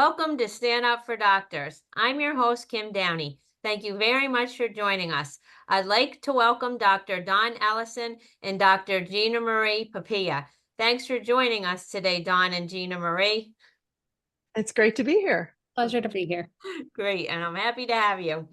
Welcome to Stand Up for Doctors. I'm your host, Kim Downey. Thank you very much for joining us. I'd like to welcome Dr. Don Ellison and Dr. Ginamarie Papia. Thanks for joining us today, Don and Ginamarie. It's great to be here. Pleasure to be here. Great, and I'm happy to have you.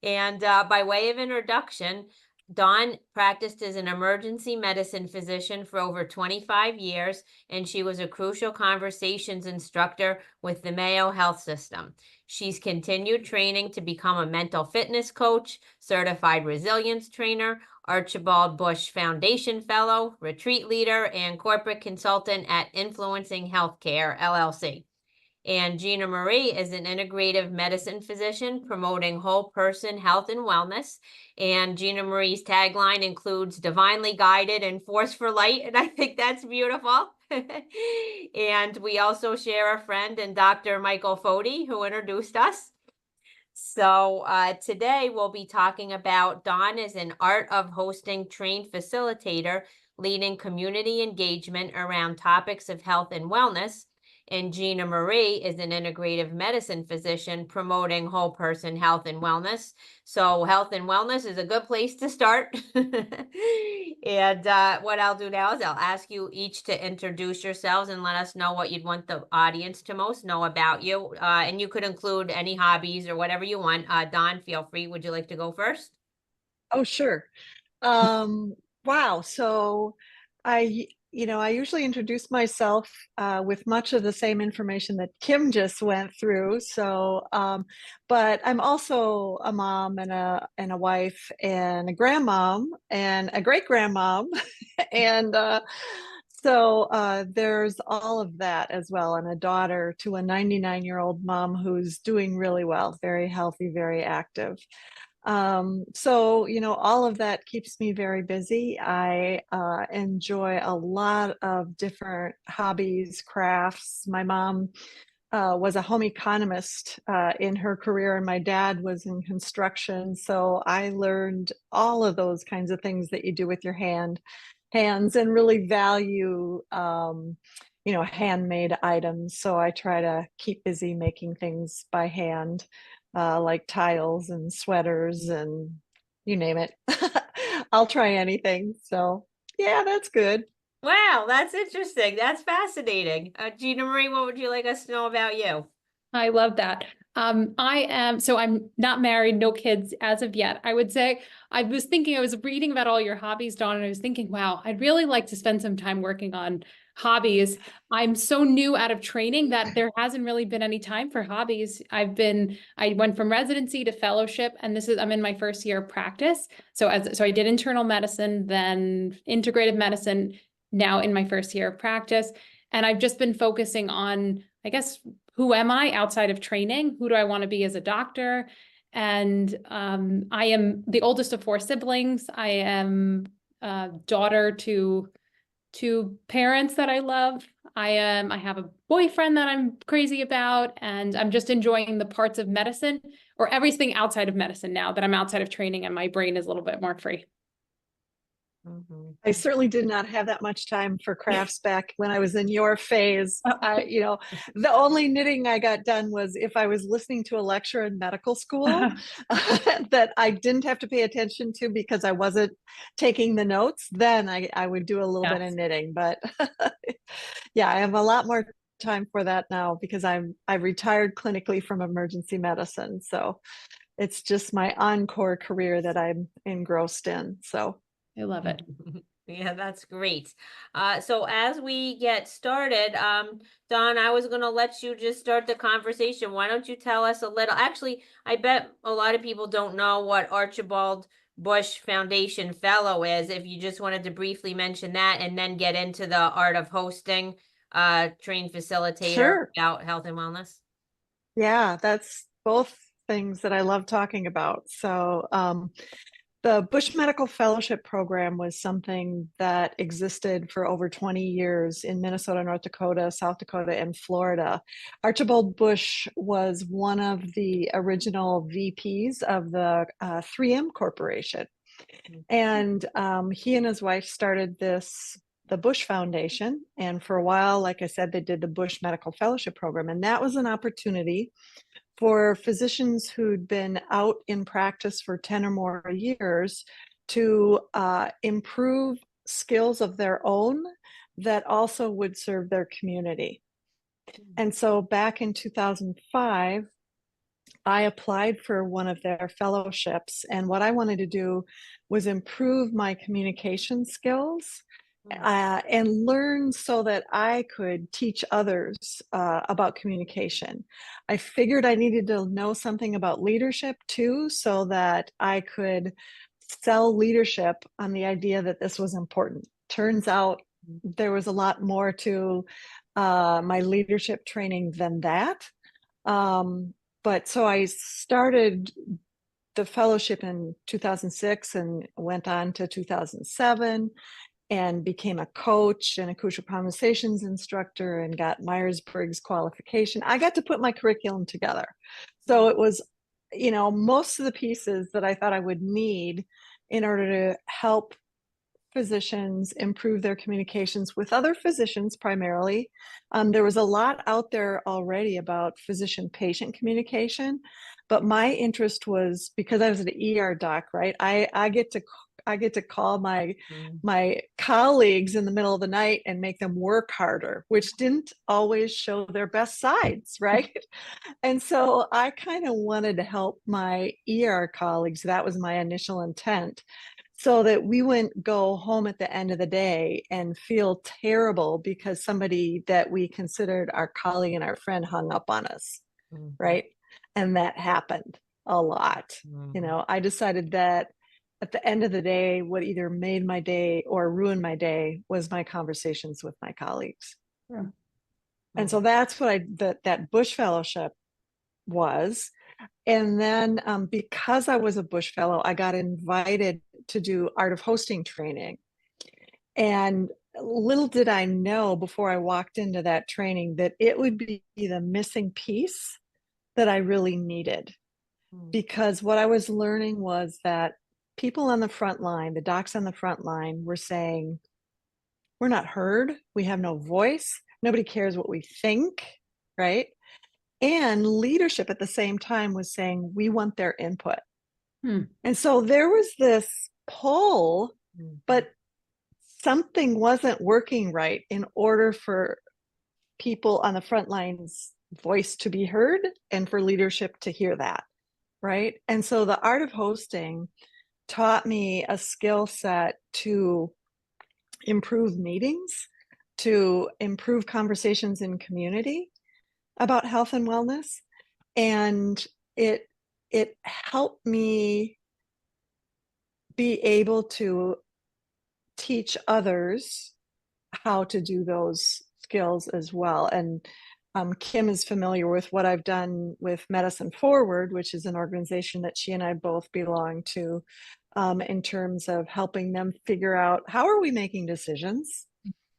And by way of introduction, Dawn practiced as an emergency medicine physician for over 25 years, and she was a crucial conversations instructor with the Mayo Health System. She's continued training to become a mental fitness coach, certified resilience trainer, Archibald Bush Foundation Fellow, retreat leader, and corporate consultant at Influencing Healthcare, LLC. And Ginamarie is an integrative medicine physician promoting whole person health and wellness. And Ginamarie's tagline includes divinely guided and force for light. And I think that's beautiful. And we also share a friend in Dr. Michael Foti, who introduced us. So today we'll be talking about Dawn as an art of hosting trained facilitator, leading community engagement around topics of health and wellness. And Ginamarie is an integrative medicine physician promoting whole person health and wellness. So health and wellness is a good place to start. And what I'll do now is I'll ask you each to introduce yourselves and let us know what you'd want the audience to most know about you. And you could include any hobbies or whatever you want. Don, feel free. Would you like to go first? Oh, sure. Wow. So I usually introduce myself with much of the same information that Kim just went through. So, but I'm also a mom and a wife and a grandmom and a great grandmom, and so there's all of that as well, and a daughter to a 99-year-old mom who's doing really well, very healthy, very active. So, all of that keeps me very busy. I enjoy a lot of different hobbies, crafts. My mom was a home economist in her career, and my dad was in construction. So I learned all of those kinds of things that you do with your hands and really value, handmade items. So I try to keep busy making things by hand. Like tiles and sweaters and you name it. I'll try anything. So yeah, that's good. Wow, that's interesting. That's fascinating. Ginamarie, what would you like us to know about you? I love that. I'm not married, no kids as of yet. I would say I was reading about all your hobbies, Dawn, and I was thinking, wow, I'd really like to spend some time working on hobbies. I'm so new out of training that there hasn't really been any time for hobbies. I went from residency to fellowship, and I'm in my first year of practice. So I did internal medicine, then integrative medicine, now in my first year of practice. And I've just been focusing on, I guess, who am I outside of training? Who do I want to be as a doctor? And I am the oldest of 4 siblings. I am a daughter to 2 parents that I love. I have a boyfriend that I'm crazy about, and I'm just enjoying the parts of medicine or everything outside of medicine now that I'm outside of training and my brain is a little bit more free. I certainly did not have that much time for crafts back when I was in your phase. The only knitting I got done was if I was listening to a lecture in medical school that I didn't have to pay attention to because I wasn't taking the notes. Then I would do a little bit of knitting, but yeah, I have a lot more time for that now because I retired clinically from emergency medicine. So it's just my encore career that I'm engrossed in. So I love it. Yeah, that's great. So as we get started, Don, I was going to let you just start the conversation. Why don't you tell us a little? Actually, I bet a lot of people don't know what Archibald Bush Foundation Fellow is. If you just wanted to briefly mention that and then get into the art of hosting, trained facilitator about health and wellness. Yeah, that's both things that I love talking about. So, the Bush Medical Fellowship Program was something that existed for over 20 years in Minnesota, North Dakota, South Dakota, and Florida. Archibald Bush was one of the original VPs of the 3M Corporation. And he and his wife started this the Bush Foundation. And for a while, like I said, they did the Bush Medical Fellowship Program. And that was an opportunity for physicians who'd been out in practice for 10 or more years to improve skills of their own that also would serve their community. And so back in 2005, I applied for one of their fellowships. And what I wanted to do was improve my communication skills and learn so that I could teach others about communication. I figured I needed to know something about leadership too, so that I could sell leadership on the idea that this was important. Turns out there was a lot more to my leadership training than that. But so I started the fellowship in 2006 and went on to 2007 and became a coach and a crucial conversations instructor and got Myers-Briggs qualification. I got to put my curriculum together. So it was, you know, most of the pieces that I thought I would need in order to help physicians improve their communications with other physicians primarily. There was a lot out there already about physician-patient communication, but my interest was, because I was an ER doc, right? I get to call my colleagues in the middle of the night and make them work harder, which didn't always show their best sides, right? And so I kind of wanted to help my ER colleagues. That was my initial intent, so that we wouldn't go home at the end of the day and feel terrible because somebody that we considered our colleague and our friend hung up on us, right? And that happened a lot. You know, I decided that at the end of the day, what either made my day or ruined my day was my conversations with my colleagues. And so that's what that Bush Fellowship was. And then because I was a Bush Fellow, I got invited to do art of hosting training. And little did I know before I walked into that training that it would be the missing piece that I really needed. Because what I was learning was that people on the front line, the docs on the front line, were saying, we're not heard, we have no voice, nobody cares what we think, right? And leadership at the same time was saying, we want their input. And so there was this pull, but something wasn't working right in order for people on the front line's voice to be heard and for leadership to hear that, right? And so the art of hosting taught me a skill set to improve meetings, to improve conversations in community about health and wellness. And it helped me be able to teach others how to do those skills as well. And Kim is familiar with what I've done with Medicine Forward, which is an organization that she and I both belong to, in terms of helping them figure out, how are we making decisions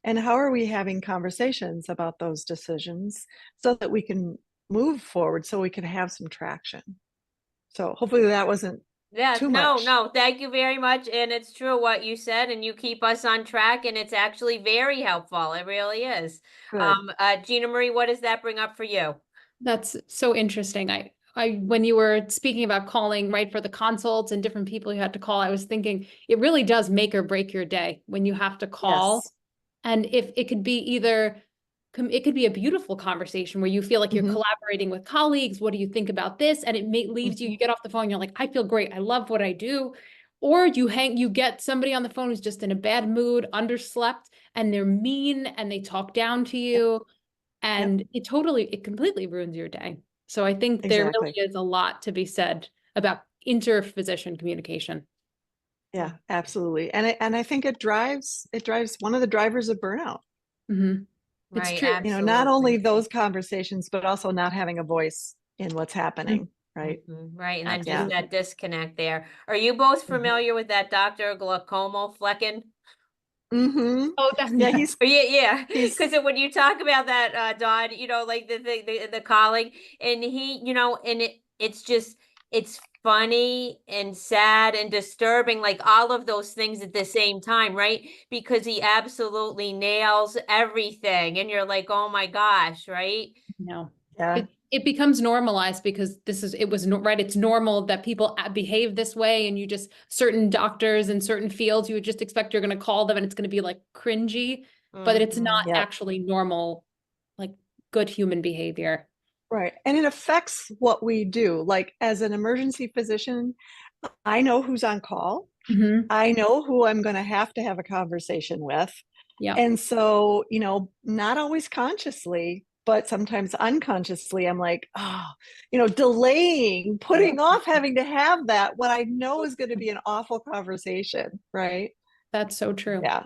and how are we having conversations about those decisions so that we can move forward, so we can have some traction. So hopefully that wasn't too much. No, thank you very much. And it's true what you said, and you keep us on track, and it's actually very helpful. It really is. Good. Ginamarie, what does that bring up for you? That's so interesting. I when you were speaking about calling, right, for the consults and different people you had to call, I was thinking it really does make or break your day when you have to call. Yes. And if it could be either, it could be a beautiful conversation where you feel like you're collaborating with colleagues. What do you think about this? And it leaves you get off the phone, you're like, I feel great, I love what I do. Or you get somebody on the phone who's just in a bad mood, underslept, and they're mean and they talk down to you. And it completely ruins your day. So I think there really is a lot to be said about inter-physician communication. Yeah, absolutely. And I think it drives one of the drivers of burnout. It's Right, true. absolutely. You know, not only those conversations, but also not having a voice in what's happening, right? Right, and then just that disconnect there. Are you both familiar with that Dr. Glaucoma Flecken? Oh, Yeah, yeah. Because when you talk about that, Dawn, you know, like the colleague, and he, you know, and it's just, it's funny and sad and disturbing, like all of those things at the same time, right? Because he absolutely nails everything, and you're like, oh my gosh, right? No. Yeah. It becomes normalized because it was right. It's normal that people behave this way, and you just certain doctors in certain fields, you would just expect you're going to call them and it's going to be like cringy, but it's not Mhm. Yep. actually normal, like good human behavior. Right. And it affects what we do. Like as an emergency physician, I know who's on call. Mm-hmm. I know who I'm going to have a conversation with. Yeah. And so, not always consciously, but sometimes unconsciously, I'm like, oh, delaying, putting off having to have that when I know is going to be an awful conversation. Right. That's so true. Yeah.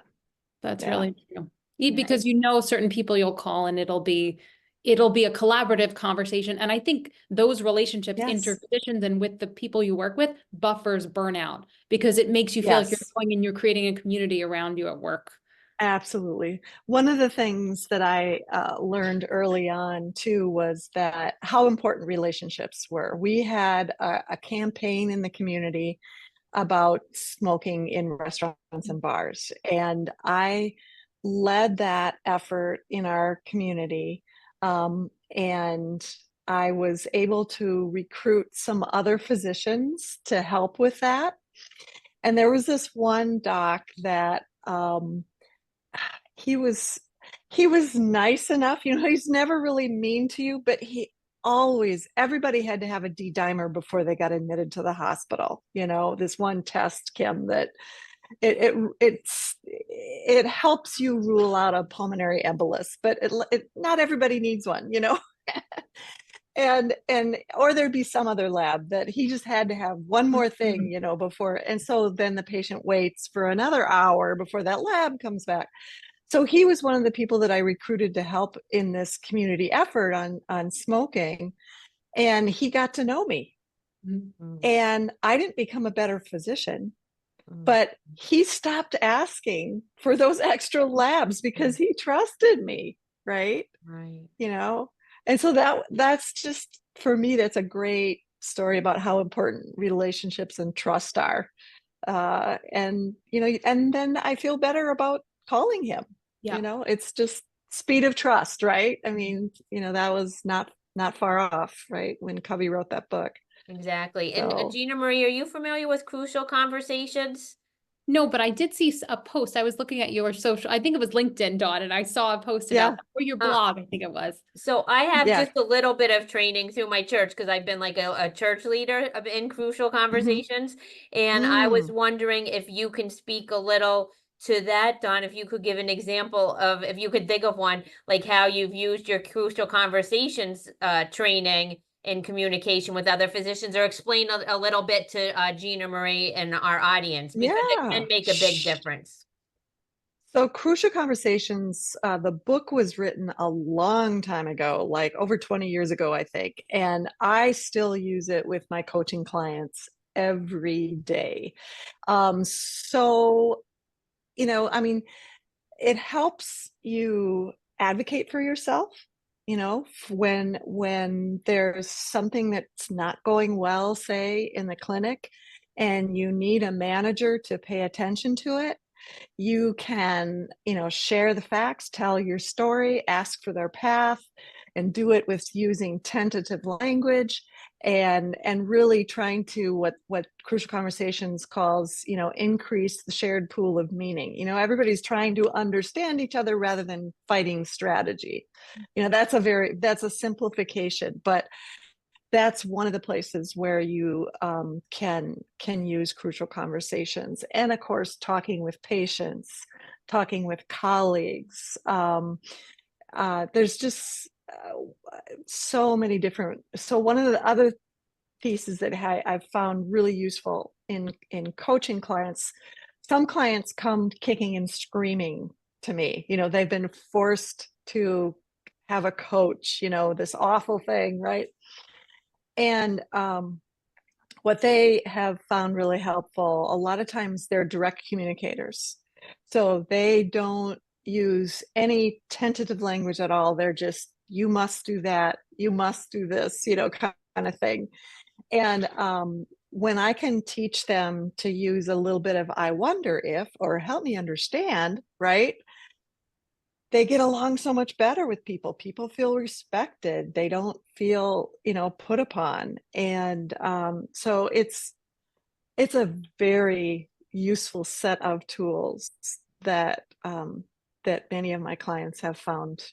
That's Yeah. really true. Yeah, Because certain people you'll call and it'll be a collaborative conversation. And I think those relationships, Yes. interphysicians and with the people you work with, buffers burnout because it makes you feel like you're Yes. going and you're creating a community around you at work. Absolutely. One of the things that I learned early on too was that how important relationships were. We had a campaign in the community about smoking in restaurants and bars, and I led that effort in our community. And I was able to recruit some other physicians to help with that. And there was this one doc that he was nice enough, he's never really mean to you, but everybody had to have a D-dimer before they got admitted to the hospital. This one test, Kim, that it helps you rule out a pulmonary embolus, but not everybody needs one. And or there'd be some other lab that he just had to have one more thing, before. And so then the patient waits for another hour before that lab comes back. So he was one of the people that I recruited to help in this community effort on smoking. And he got to know me. Mhm. And I didn't become a better physician, Mhm. but he stopped asking for those extra labs because he trusted me, right? Right. And so that's just, for me, that's a great story about how important relationships and trust are. And then I feel better about calling him. Yeah. It's just speed of trust, right? I mean, that was not far off, right, when Covey wrote that book. Exactly. And So Ginamarie, are you familiar with Crucial Conversations? No, but I did see a post. I was looking at your social, I think it was LinkedIn, Dawn, and I saw a post yeah, about that, or your Uh, blog, I think it was. So I have yeah. just a little bit of training through my church because I've been like a church leader in Crucial Mm-hmm. Conversations. And I was wondering if you can speak a little to that, Don, if you could give an example of, if you could think of one, like how you've used your Crucial Conversations training in communication with other physicians, or explain a little bit to Ginamarie and our audience, because it Yeah. can make a big difference. So Crucial Conversations, the book was written a long time ago, like over 20 years ago, I think. And I still use it with my coaching clients every day. So, I mean, it helps you advocate for yourself, when there's something that's not going well, say in the clinic, and you need a manager to pay attention to it. You can, share the facts, tell your story, ask for their path, and do it with using tentative language, and really trying to what Crucial Conversations calls, increase the shared pool of meaning. Everybody's trying to understand each other rather than fighting strategy. That's a simplification, but that's one of the places where you can use Crucial Conversations. And of course, talking with patients, talking with colleagues. There's just so many different. So one of the other pieces that I've found really useful in coaching clients, some clients come kicking and screaming to me. They've been forced to have a coach, this awful thing, right? And what they have found really helpful, a lot of times they're direct communicators. So they don't use any tentative language at all. They're just, you must do that, you must do this, kind of thing. And when I can teach them to use a little bit of I wonder if, or help me understand, right? They get along so much better with people. People feel respected. They don't feel, put upon. And so it's a very useful set of tools that that many of my clients have found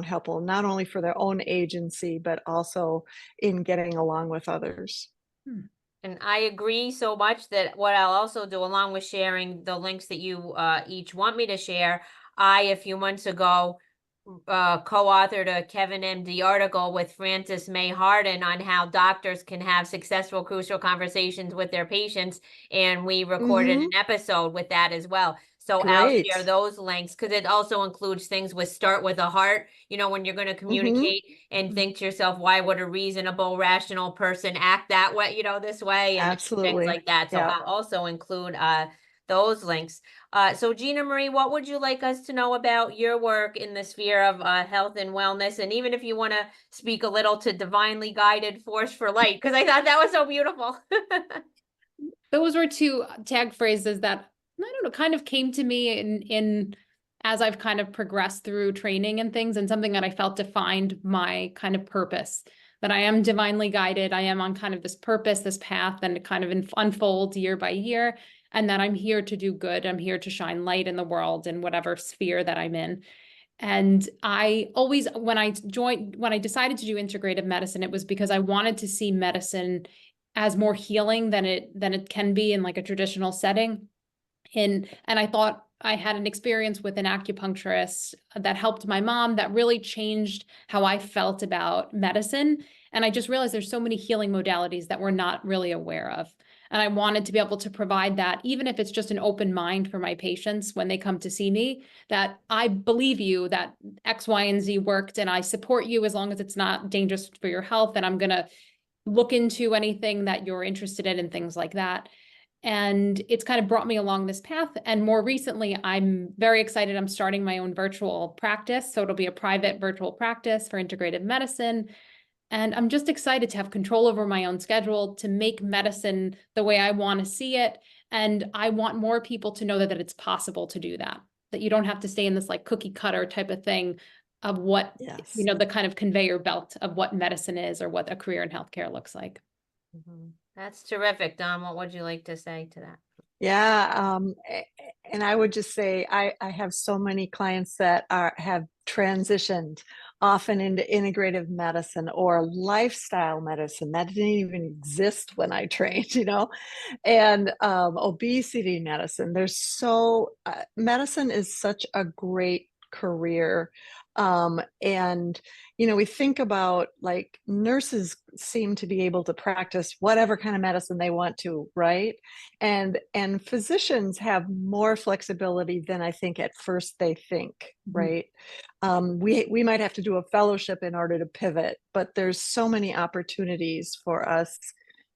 helpful, not only for their own agency, but also in getting along with others. And I agree so much that what I'll also do, along with sharing the links that you each want me to share, a few months ago, co-authored a Kevin MD article with Frances May Harden on how doctors can have successful, crucial conversations with their patients. And we recorded an episode with that as well. So I'll share Great. those links because it also includes things with start with a heart, when you're going to communicate and think to yourself, why would a reasonable, rational person act that way, this way, and things Absolutely. like that. So Yeah. I'll also include those links. So Ginamarie, what would you like us to know about your work in the sphere of health and wellness? And even if you want to speak a little to divinely guided force for light, because I thought that was so beautiful. Those were two tag phrases that, I don't know, kind of came to me in as I've kind of progressed through training and things, and something that I felt defined my kind of purpose, that I am divinely guided. I am on kind of this purpose, this path, and it kind of unfolds year by year, and that I'm here to do good. I'm here to shine light in the world in whatever sphere that I'm in. And I always, when I decided to do integrative medicine, it was because I wanted to see medicine as more healing than it can be in like a traditional setting. And I thought I had an experience with an acupuncturist that helped my mom that really changed how I felt about medicine. And I just realized there's so many healing modalities that we're not really aware of. And I wanted to be able to provide that, even if it's just an open mind for my patients when they come to see me, that I believe you that X, Y, and Z worked, and I support you as long as it's not dangerous for your health. And I'm going to look into anything that you're interested in and things like that. And it's kind of brought me along this path. And more recently, I'm very excited. I'm starting my own virtual practice. So it'll be a private virtual practice for integrative medicine. And I'm just excited to have control over my own schedule, to make medicine the way I want to see it. And I want more people to know that it's possible to do that, that you don't have to stay in this like cookie cutter type of thing of what, Yes. the kind of conveyor belt of what medicine is or what a career in healthcare looks like. That's terrific. Don, what would you like to say to that? Yeah. And I would just say I have so many clients that have transitioned often into integrative medicine or lifestyle medicine that didn't even exist when I trained, and obesity medicine. Medicine is such a great career. And we think about like nurses seem to be able to practice whatever kind of medicine they want to, right? And physicians have more flexibility than I think at first they think, right? We might have to do a fellowship in order to pivot, but there's so many opportunities for us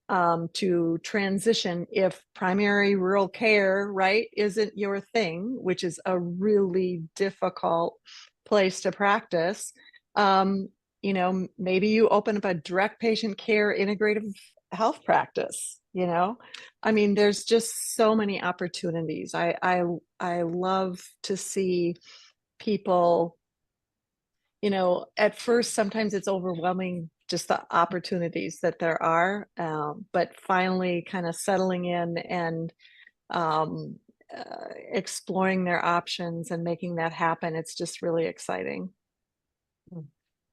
to transition if primary rural care, right, isn't your thing, which is a really difficult place to practice. Maybe you open up a direct patient care integrative health practice. I mean, there's just so many opportunities. I love to see people, at first sometimes it's overwhelming just the opportunities that there are, but finally kind of settling in and exploring their options and making that happen. It's just really exciting.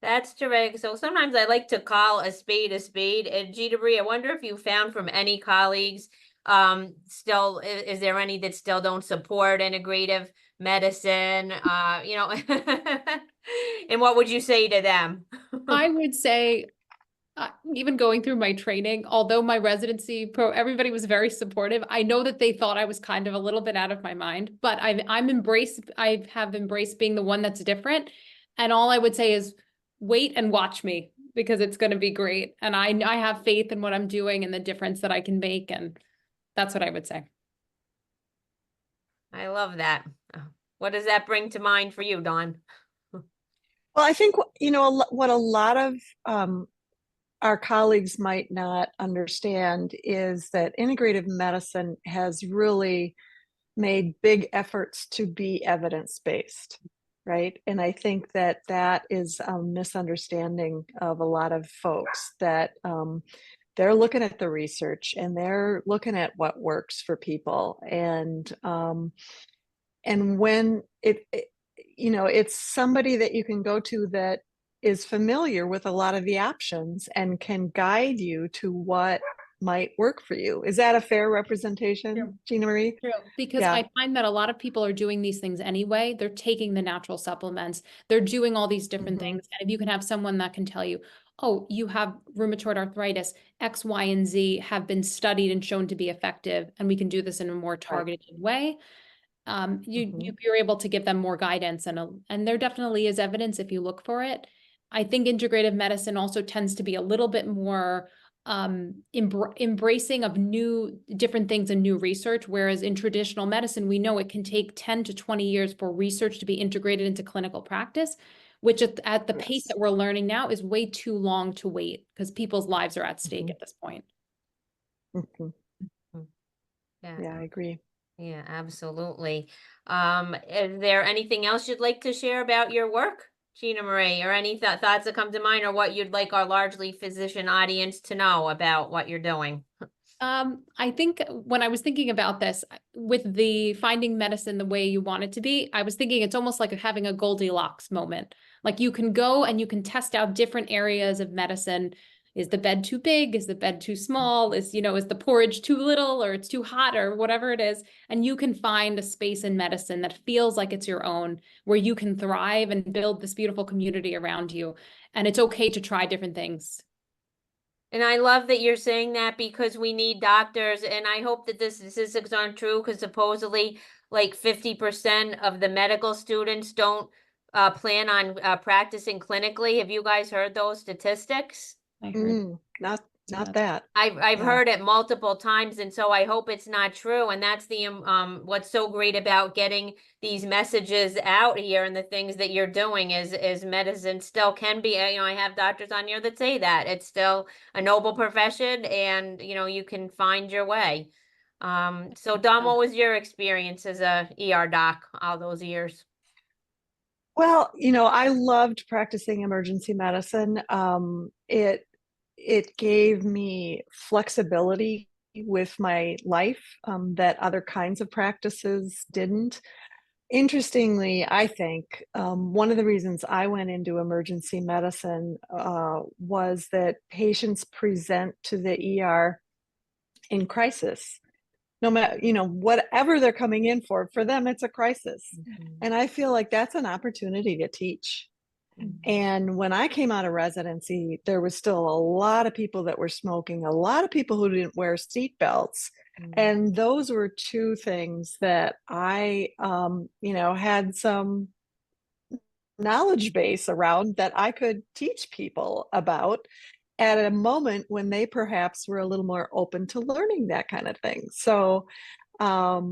That's terrific. So sometimes I like to call a spade a spade. And Ginamarie, I wonder if you found from any colleagues, still, is there any that still don't support integrative medicine? And what would you say to them? I would say, even going through my training, although my residency everybody was very supportive. I know that they thought I was kind of a little bit out of my mind, but I have embraced being the one that's different. And all I would say is wait and watch me, because it's going to be great. And I have faith in what I'm doing and the difference that I can make. And that's what I would say. I love that. What does that bring to mind for you, Dawn? Well, I think, what a lot of our colleagues might not understand is that integrative medicine has really made big efforts to be evidence-based, right? And I think that that is a misunderstanding of a lot of folks, that they're looking at the research and they're looking at what works for people. And when it's somebody that you can go to that is familiar with a lot of the options and can guide you to what might work for you. Is that a fair representation, True. Ginamarie? True, because Yeah. I find that a lot of people are doing these things anyway. They're taking the natural supplements. They're doing all these different Mhm. things. And if you can have someone that can tell you, oh, you have rheumatoid arthritis, X, Y, and Z have been studied and shown to be effective, and we can do this in a more targeted way. You're able to give them more guidance, and there definitely is evidence if you look for it. I think integrative medicine also tends to be a little bit more embracing of new different things and new research, whereas in traditional medicine we know it can take 10 to 20 years for research to be integrated into clinical practice, which at the pace that we're learning now is way too long to wait, because people's lives are at stake at this point. Yeah, I agree. Yeah, absolutely. Is there anything else you'd like to share about your work, Ginamarie, or any thoughts that come to mind, or what you'd like our largely physician audience to know about what you're doing? I think when I was thinking about this, with the finding medicine the way you want it to be, I was thinking it's almost like having a Goldilocks moment. Like you can go and you can test out different areas of medicine. Is the bed too big? Is the bed too small? Is the porridge too little, or it's too hot, or whatever it is? And you can find a space in medicine that feels like it's your own, where you can thrive and build this beautiful community around you. And it's okay to try different things. And I love that you're saying that, because we need doctors, and I hope that this statistics aren't true, because supposedly like 50% of the medical students don't plan on practicing clinically. Have you guys heard those statistics? I heard Not that. I've Yeah. heard it multiple times, and so I hope it's not true. And that's the what's so great about getting these messages out here, and the things that you're doing is medicine still can be, I have doctors on here that say that it's still a noble profession, and you can find your way. So Dom, what was your experience as a ER doc all those years? Well, I loved practicing emergency medicine. It gave me flexibility with my life that other kinds of practices didn't. Interestingly, I think one of the reasons I went into emergency medicine was that patients present to the ER in crisis. No matter, whatever they're coming in for them, it's a crisis. And I feel like that's an opportunity to teach. And when I came out of residency, there was still a lot of people that were smoking, a lot of people who didn't wear seat belts. And those were two things that I, had some knowledge base around that I could teach people about at a moment when they perhaps were a little more open to learning that kind of thing. So, I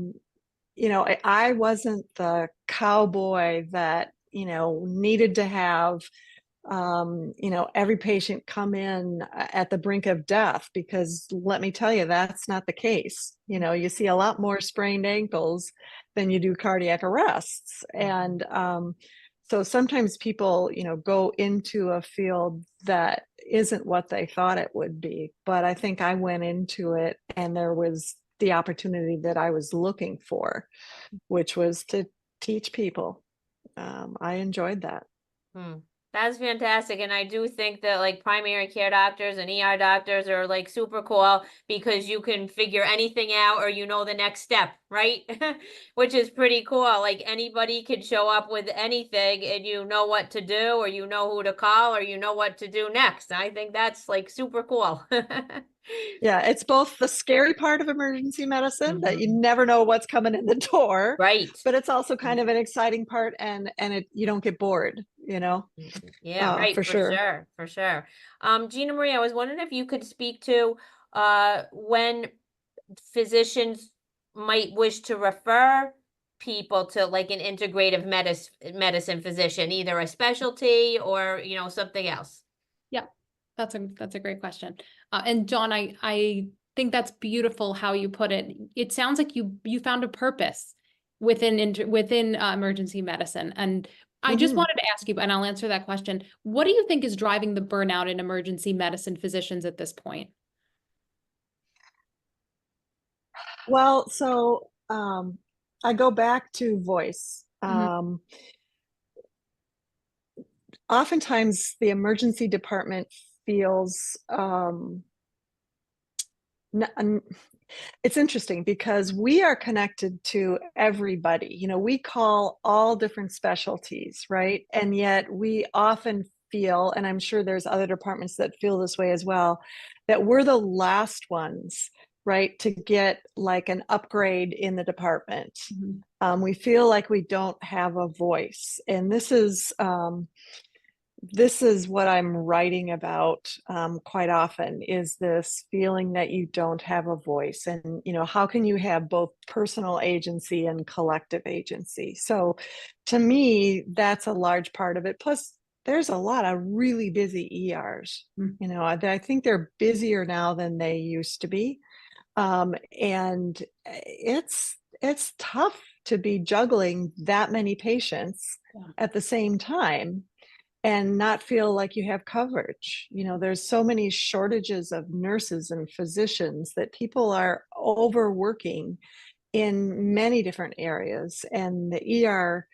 wasn't the cowboy that, needed to have, every patient come in at the brink of death, because let me tell you, that's not the case. You see a lot more sprained ankles than you do cardiac arrests. And so sometimes people, go into a field that isn't what they thought it would be. But I think I went into it and there was the opportunity that I was looking for, which was to teach people. I enjoyed that. That's fantastic. And I do think that like primary care doctors and ER doctors are like super cool, because you can figure anything out, or the next step, right? Which is pretty cool. Like anybody could show up with anything, and you know what to do, or you know who to call, or you know what to do next. I think that's like super cool. Yeah, it's both the scary part of emergency medicine that you never know what's coming in the door, Right. but it's also kind of an exciting part, and you don't get bored, Yeah, right, for sure. for sure. Ginamarie, I was wondering if you could speak to when physicians might wish to refer people to like an integrative medicine physician, either a specialty or something else. Yeah. That's a great question. And Dawn, I think that's beautiful how you put it. It sounds like you found a purpose within emergency medicine. And I just Mhm. wanted to ask you, and I'll answer that question. What do you think is driving the burnout in emergency medicine physicians at this point? Well, so I go back to voice. Mhm. Oftentimes, the emergency department feels it's interesting because we are connected to everybody. You know, we call all different specialties, right? And yet we often feel, and I'm sure there's other departments that feel this way as well, that we're the last ones, right, to get like an upgrade in the department. Mhm. We feel like we don't have a voice. And this is what I'm writing about quite often, is this feeling that you don't have a voice. And, you know, how can you have both personal agency and collective agency? So to me, that's a large part of it. Plus, there's a lot of really busy ERs. Mm. You know, I think they're busier now than they used to be. And it's tough to be juggling that many patients Yeah. at the same time and not feel like you have coverage. You know, there's so many shortages of nurses and physicians that people are overworking in many different areas, and the ER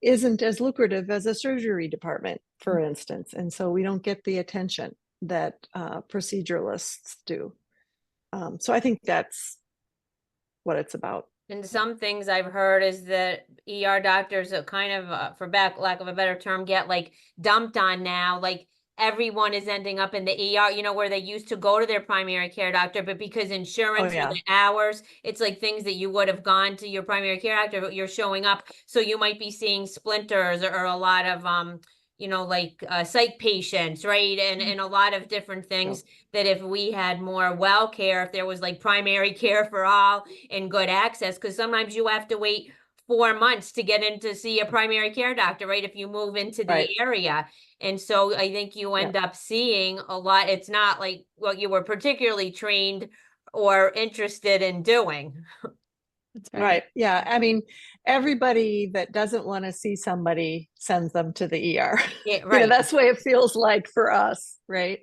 isn't as lucrative as a surgery department, for instance, and so we don't get the attention that proceduralists do. So I think that's what it's about. And some things I've heard is that ER doctors are kind of, for lack of a better term, get like dumped on now. Like everyone is ending up in the ER, you know, where they used to go to their primary care doctor, but because Oh insurance or yeah, the hours, it's like things that you would have gone to your primary care doctor, but you're showing up. So you might be seeing splinters or a lot of, you know, like psych patients, right? And a lot of different yeah, things that if we had more well care, if there was like primary care for all and good access, because sometimes you have to wait 4 months to get in to see a primary care doctor, right? If you move into the right, area. And so I think you yeah. end up seeing a lot. It's not like what you were particularly trained or interested in doing. That's right. Right. Yeah. I mean, everybody that doesn't want to see somebody sends them to the ER. Yeah, You know, right. that's the way it feels like for us, right?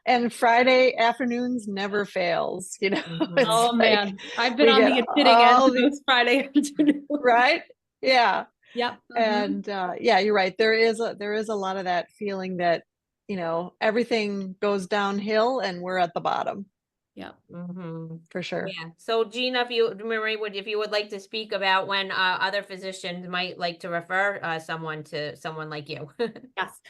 And Friday afternoons never fails, you know. It's Oh like man, I've been we on get the admitting end all of the those Friday afternoons. right. Yeah. Yep. And yeah, you're right. There is a lot of that feeling that, you know, everything goes downhill and we're at the bottom Yep. Mm-hmm. for sure. Yeah. So Gina, if you would like to speak about when other physicians might like to refer someone to someone like you. Yes.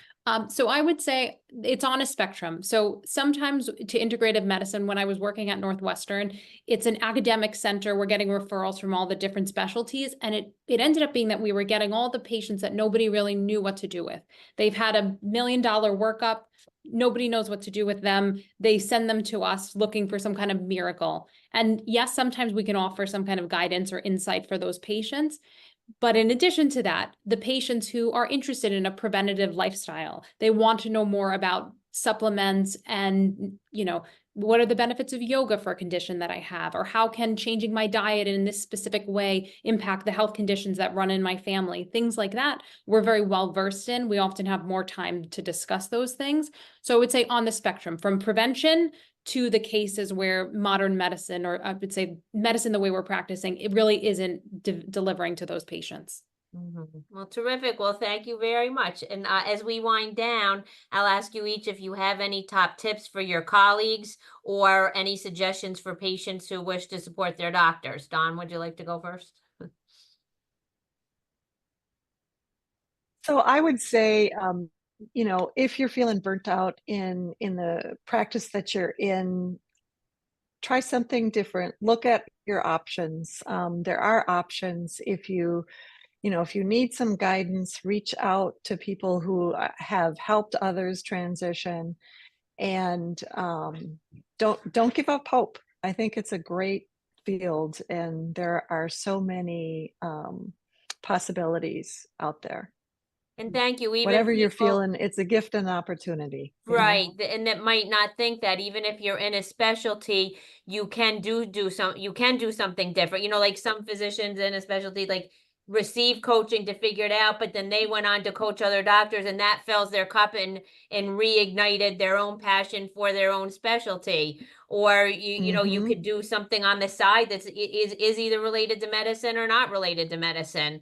So I would say it's on a spectrum. So sometimes to integrative medicine, when I was working at Northwestern, it's an academic center. We're getting referrals from all the different specialties. And it ended up being that we were getting all the patients that nobody really knew what to do with. They've had $1 million workup. Nobody knows what to do with them. They send them to us looking for some kind of miracle. And yes, sometimes we can offer some kind of guidance or insight for those patients. But in addition to that, the patients who are interested in a preventative lifestyle, they want to know more about supplements and, you know, what are the benefits of yoga for a condition that I have, or how can changing my diet in this specific way impact the health conditions that run in my family, things like that. We're very well versed in. We often have more time to discuss those things. So I would say on the spectrum from prevention to the cases where modern medicine, or I would say medicine, the way we're practicing, it really isn't delivering to those patients. Well, terrific. Well, thank you very much. And as we wind down, I'll ask you each if you have any top tips for your colleagues or any suggestions for patients who wish to support their doctors. Don, would you like to go first? So I would say, you know, if you're feeling burnt out in the practice that you're in, try something different. Look at your options. There are options. If you need some guidance, reach out to people who have helped others transition, and don't give up hope. I think it's a great field, and there are so many possibilities out there. And thank you. Even Whatever you're people, feeling, it's a gift and opportunity. you know? right, and that might not think that even if you're in a specialty, you can you can do something different. You know, like some physicians in a specialty like receive coaching to figure it out, but then they went on to coach other doctors, and that fills their cup and reignited their own passion for their own specialty. Or you know, you Mhm. could do something on the side that's is either related to medicine or not related to medicine.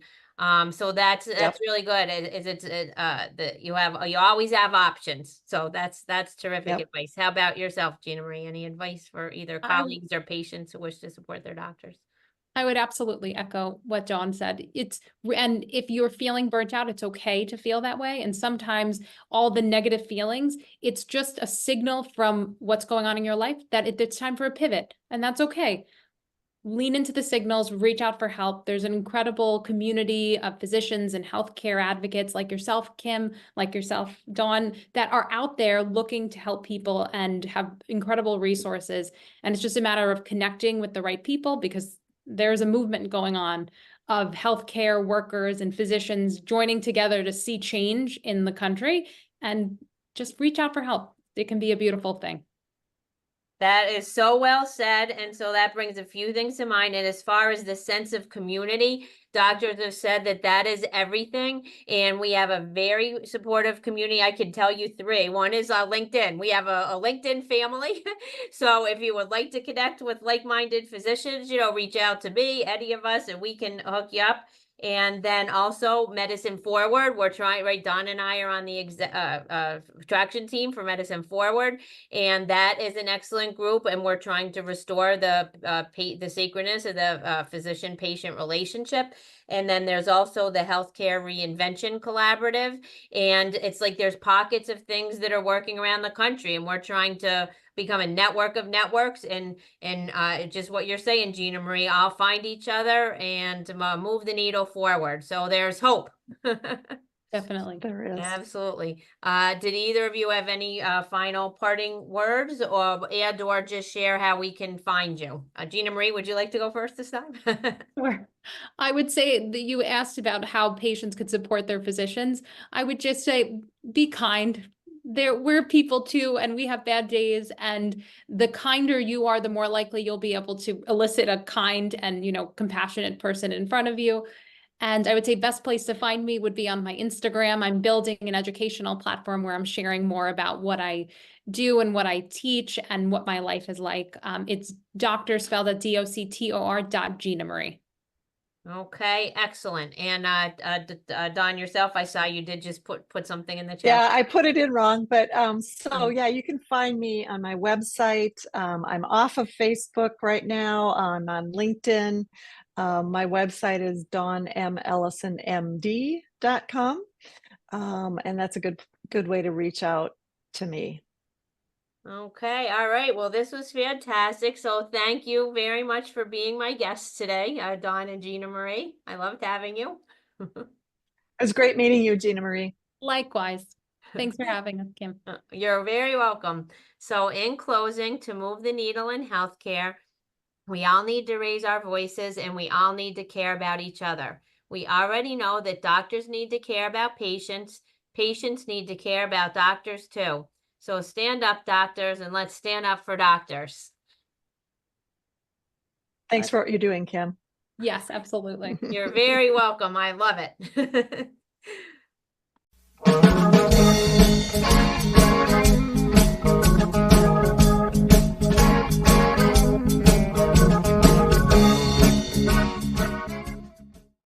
So that's Yep. really good. It's that you always have options. So that's terrific Yep. advice. How about yourself, Ginamarie? Any advice for either I colleagues or patients who wish to support their doctors? I would absolutely echo what Dawn said. And if you're feeling burnt out, it's okay to feel that way. And sometimes all the negative feelings, it's just a signal from what's going on in your life that it's time for a pivot, and that's okay. Lean into the signals, reach out for help. There's an incredible community of physicians and healthcare advocates like yourself, Kim, like yourself, Dawn, that are out there looking to help people and have incredible resources. And it's just a matter of connecting with the right people, because there's a movement going on of healthcare workers and physicians joining together to see change in the country, and just reach out for help. It can be a beautiful thing. That is so well said. And so that brings a few things to mind. And as far as the sense of community, doctors have said that that is everything. And we have a very supportive community. I can tell you three. One is LinkedIn. We have a LinkedIn family. So if you would like to connect with like-minded physicians, you know, reach out to me, any of us, and we can hook you up. And then also Medicine Forward. We're trying, right? Don and I are on the traction team for Medicine Forward. And that is an excellent group, and we're trying to restore the sacredness of the physician-patient relationship. And then there's also the Healthcare Reinvention Collaborative, and it's like there's pockets of things that are working around the country, and we're trying to become a network of networks. And just what you're saying, Ginamarie, I'll find each other and move the needle forward. So there's hope. Definitely. There is. Absolutely. Did either of you have any final parting words, or just share how we can find you? Ginamarie, would you like to go first this time? Sure. I would say that you asked about how patients could support their physicians. I would just say, be kind. We're people too, and we have bad days. And the kinder you are, the more likely you'll be able to elicit a kind and, compassionate person in front of you. And I would say best place to find me would be on my Instagram. I'm building an educational platform where I'm sharing more about what I do and what I teach and what my life is like. It's Dr. spelled at DOCTOR.Ginamarie. Okay, excellent. And Don, yourself, I saw you did just put something in the chat. Yeah, I put it in wrong, but yeah, you can find me on my website. I'm off of Facebook right now. I'm on LinkedIn. My website is dawnmellisonmd.com. And that's a good way to reach out to me. Okay, all right. Well, this was fantastic. So thank you very much for being my guests today, Dawn and Ginamarie. I loved having you. It was great meeting you, Ginamarie. Likewise. Thanks for having us, Kim. You're very welcome. So in closing, to move the needle in healthcare, we all need to raise our voices, and we all need to care about each other. We already know that doctors need to care about patients. Patients need to care about doctors too. So stand up, doctors, and let's stand up for doctors. Thanks for what you're doing, Kim. Yes, absolutely. You're very welcome. I love it.